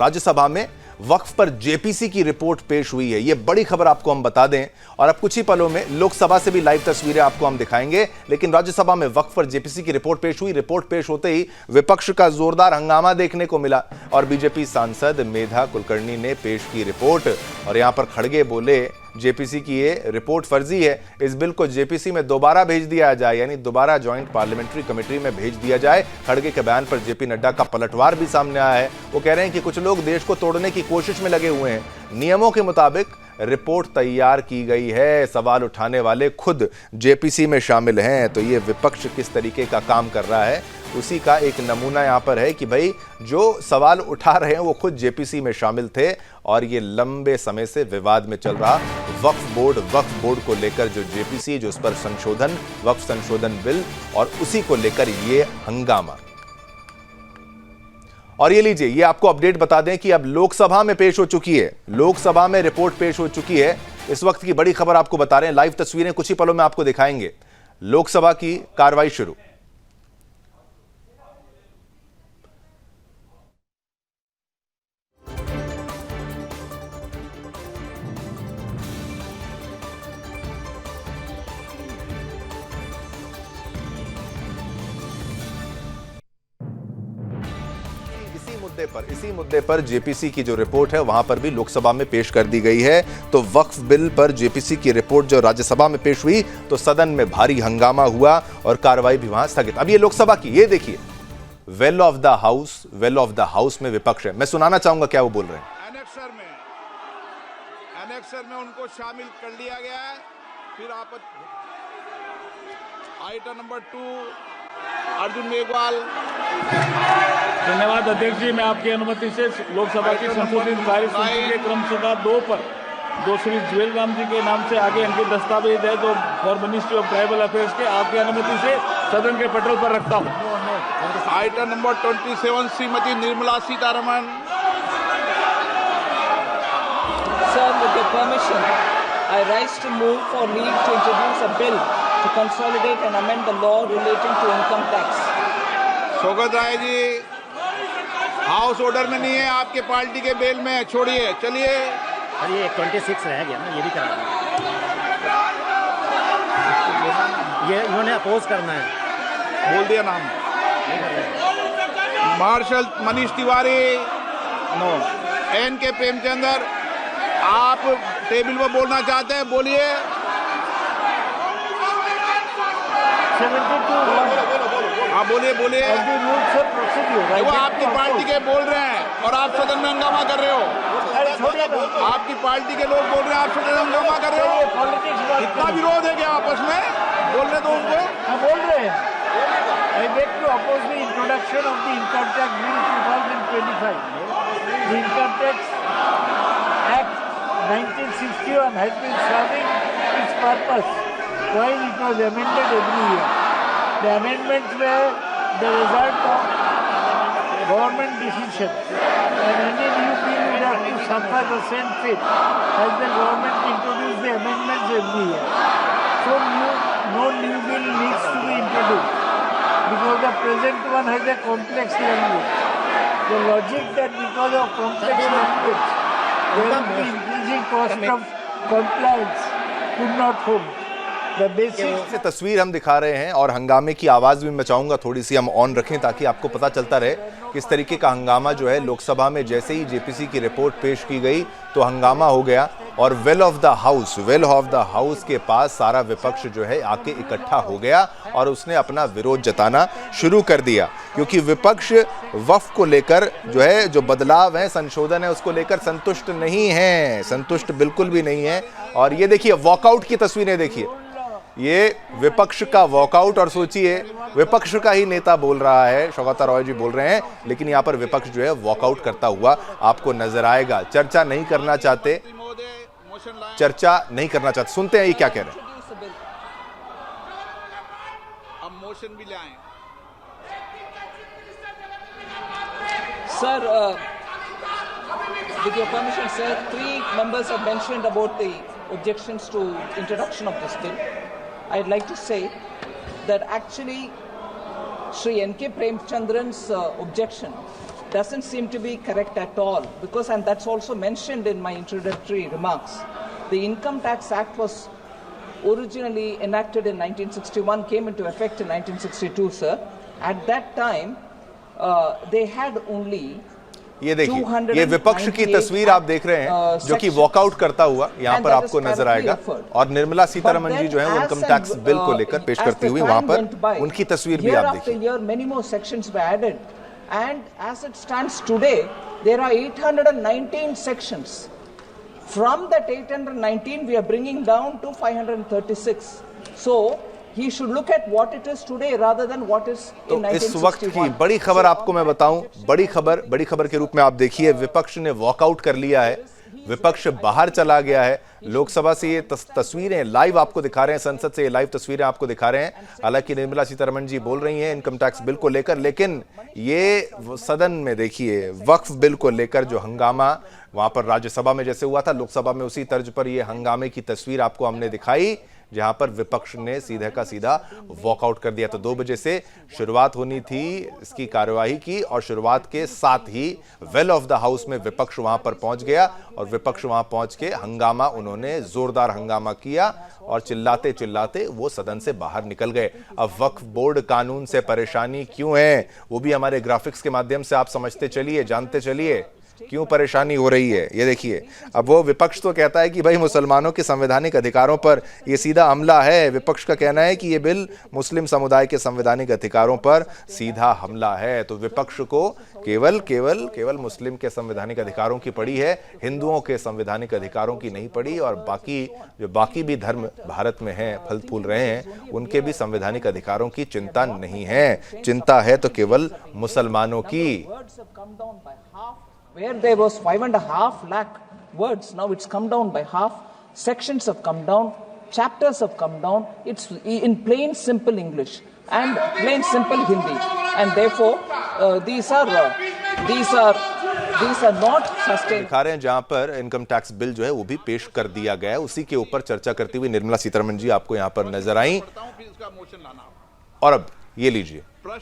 राज्यसभा में वक्फ पर जेपीसी की रिपोर्ट पेश हुई है। यह बड़ी खबर आपको हम बता दें और अब कुछ ही पलों में लोकसभा से भी लाइव तस्वीरें आपको हम दिखाएंगे। लेकिन राज्यसभा में वक्फ पर जेपीसी की रिपोर्ट पेश हुई। रिपोर्ट पेश होते ही विपक्ष का जोरदार हंगामा देखने को मिला और बीजेपी सांसद मेधा कुलकर्णी ने पेश की रिपोर्ट और यहां पर खड़गे बोले जेपीसी की ये रिपोर्ट फर्जी है, इस बिल को जेपीसी में दोबारा भेज दिया जाए, यानी दोबारा ज्वाइंट पार्लियामेंट्री कमेटी में भेज दिया जाए। खड़गे के बयान पर जेपी नड्डा का पलटवार भी सामने आया है। वो कह रहे हैं कि कुछ लोग देश को तोड़ने की कोशिश में लगे हुए हैं। नियमों के मुताबिक रिपोर्ट तैयार की गई है, सवाल उठाने वाले खुद जेपीसी में शामिल हैं। तो ये विपक्ष किस तरीके का काम कर रहा है उसी का एक नमूना यहां पर है कि भाई जो सवाल उठा रहे हैं वो खुद जेपीसी में शामिल थे और ये लंबे समय से विवाद में चल रहा वक्फ बोर्ड को लेकर जो जेपीसी जो उस पर संशोधन वक्फ संशोधन बिल और उसी को लेकर ये हंगामा। और ये लीजिए, ये आपको अपडेट बता दें कि अब लोकसभा में पेश हो चुकी है, लोकसभा में रिपोर्ट पेश हो चुकी है। इस वक्त की बड़ी खबर आपको बता रहे हैं, लाइव तस्वीरें कुछ ही पलों में आपको दिखाएंगे। लोकसभा की कार्रवाई शुरू। इसी मुद्दे पर जेपीसी की जो रिपोर्ट है वहां पर भी लोकसभा में पेश कर दी गई है। तो वक्फ बिल पर जेपीसी की रिपोर्ट जो राज्यसभा में पेश हुई तो सदन में भारी हंगामा हुआ और कार्रवाई भी वहां स्थगित। अब ये लोकसभा की, ये देखिए, वेल ऑफ द हाउस में विपक्ष है। मैं सुनाना चाहूंगा क्या वो बोल रहे हैं। एनेक्सर में उनको शामिल कर लिया गया है। फिर आइटम नंबर 2 अर्जुन मेघवाल। धन्यवाद अध्यक्ष जी, मैं आपकी अनुमति से लोकसभा की संशोधित कार्यसूची के क्रम संख्या 2 पर जो श्री जुएल राम जी के नाम से आगे अंकित दस्तावेज है जो for ministry of tribal affairs के, आपकी अनुमति से सदन के पटल पर रखता हूं। Item number 27 Shrimati Nirmala Sitharaman. Sir, with your permission, I rise to move for leave to introduce a bill to consolidate and amend the law relating to income tax. Shaukat Rai ji, house order में नहीं है, आपके पार्टी के बेल में, छोड़िए, चलिए। अरे ये 26 रह गया ना, ये भी करा ये इन्होंने अपोज करना है, बोल दिया नाम। Marshal Manish Tiwari, no. N K Premchandra, आप टेबल पर बोलना चाहते हैं, बोलिए। 72 हाँ बोलिए। वो आपकी पार्टी के बोल रहे हैं और आप सदन में हंगामा कर रहे हो। आपकी पार्टी के लोग बोल रहे हैं, आप सदन में हंगामा कर रहे हो। इतना विरोध है क्या आपस में? बोलने दो उनको। बोल रहे हैं। I beg to oppose the introduction of the Income Tax Bill 2025. The Income Tax Act 1961 has been serving its purpose while it was amended every year. The amendments were the result of government decision, and any new bill would have to suffer the same fate as the government introduced the amendments every year. So no new bill needs to be introduced because the present one has a complex language. The logic that because of complex language there will be increasing cost of compliance could not hold. से तस्वीर हम दिखा रहे हैं और हंगामे की आवाज भी मैं चाहूंगा थोड़ी सी हम ऑन रखें ताकि आपको पता चलता रहे किस तरीके का हंगामा जो है लोकसभा में। जैसे ही जेपीसी की रिपोर्ट पेश की गई तो हंगामा हो गया और वेल ऑफ द हाउस के पास सारा विपक्ष जो है आके इकट्ठा हो गया और उसने अपना विरोध जताना शुरू कर दिया, क्योंकि विपक्ष वक्फ को लेकर जो है जो बदलाव है, संशोधन है, उसको लेकर संतुष्ट नहीं है, संतुष्ट बिल्कुल भी नहीं है। और ये देखिए वॉकआउट की तस्वीरें देखिए, ये विपक्ष का वॉकआउट। और सोचिए विपक्ष का ही नेता बोल रहा है, शौकत रॉय जी बोल रहे हैं, लेकिन यहाँ पर विपक्ष जो है वॉकआउट करता हुआ आपको नजर आएगा। चर्चा नहीं करना चाहते। सुनते हैं ये क्या कह रहे हैं। अब मोशन भी लाएं। Sir, with your permission, sir, 3 members have mentioned about the objections to introduction of this bill. I'd like to say that actually Sri N.K. Premchandran's objection doesn't seem to be correct at all, because, and that's also mentioned in my introductory remarks, the Income Tax Act was originally enacted in 1961, came into effect in 1962, sir. At that time, they had only ये देखिए, ये विपक्ष की तस्वीर आप देख रहे हैं जो कि वॉकआउट करता हुआ यहाँ पर आपको नजर आएगा, और निर्मला सीतारमण जी जो है वो इनकम टैक्स बिल को लेकर पेश करती हुई वहां पर उनकी तस्वीर भी आप देखिए। many more sections were added, and as it stands today, there are 819 sections. From that 819, we are bringing down to 536. So he should look at what it is today rather than what is in 1961. इस वक्त की बड़ी खबर आपको मैं बताऊं, बड़ी खबर के रूप में आप देखिए, विपक्ष ने वॉकआउट कर लिया है, विपक्ष बाहर चला गया है। लोकसभा से ये तस्वीरें लाइव आपको दिखा रहे हैं, संसद से ये लाइव तस्वीरें आपको दिखा रहे हैं। हालांकि निर्मला सीतारमण जी बोल रही हैं इनकम टैक्स बिल को लेकर, लेकिन ये सदन में देखिए वक्फ बिल को लेकर जो हंगामा वहां पर राज्यसभा में जैसे हुआ था, लोकसभा में उसी तर्ज पर ये हंगामे की तस्वीर आपको हमने दिखाई, जहां पर विपक्ष ने सीधे का सीधा वॉकआउट कर दिया। तो 2 बजे से शुरुआत होनी थी इसकी कार्यवाही की, और शुरुआत के साथ ही वेल ऑफ द हाउस में विपक्ष वहां पर पहुंच गया, और विपक्ष वहां पहुंच के हंगामा, उन्होंने जोरदार हंगामा किया और चिल्लाते चिल्लाते वो सदन से बाहर निकल गए। अब वक्फ बोर्ड कानून से परेशानी क्यों है, वो भी हमारे ग्राफिक्स के माध्यम से आप समझते चलिए, जानते चलिए क्यों परेशानी हो रही है। ये देखिए, अब वो विपक्ष तो कहता है कि भाई मुसलमानों के संवैधानिक अधिकारों पर ये सीधा हमला है। विपक्ष का कहना है कि ये बिल मुस्लिम समुदाय के संवैधानिक अधिकारों पर सीधा हमला है। तो विपक्ष को केवल मुस्लिम के संवैधानिक अधिकारों की पड़ी है, हिंदुओं के संवैधानिक अधिकारों की नहीं पड़ी, और बाकी भी धर्म भारत में हैं, फल फूल रहे हैं, उनके भी संवैधानिक अधिकारों की चिंता नहीं है। चिंता है तो केवल मुसलमानों की। Where there was 5.5 lakh words, now it's come down by half. Sections have come down, chapters have come down. It's in plain simple English and plain simple Hindi, and therefore these are not sustained. दिखा रहे हैं जहां पर income tax bill जो है वो भी पेश कर दिया गया है, उसी के ऊपर चर्चा करती हुई निर्मला सीतारमण जी आपको यहां पर नजर आई। और अब ये लीजिए,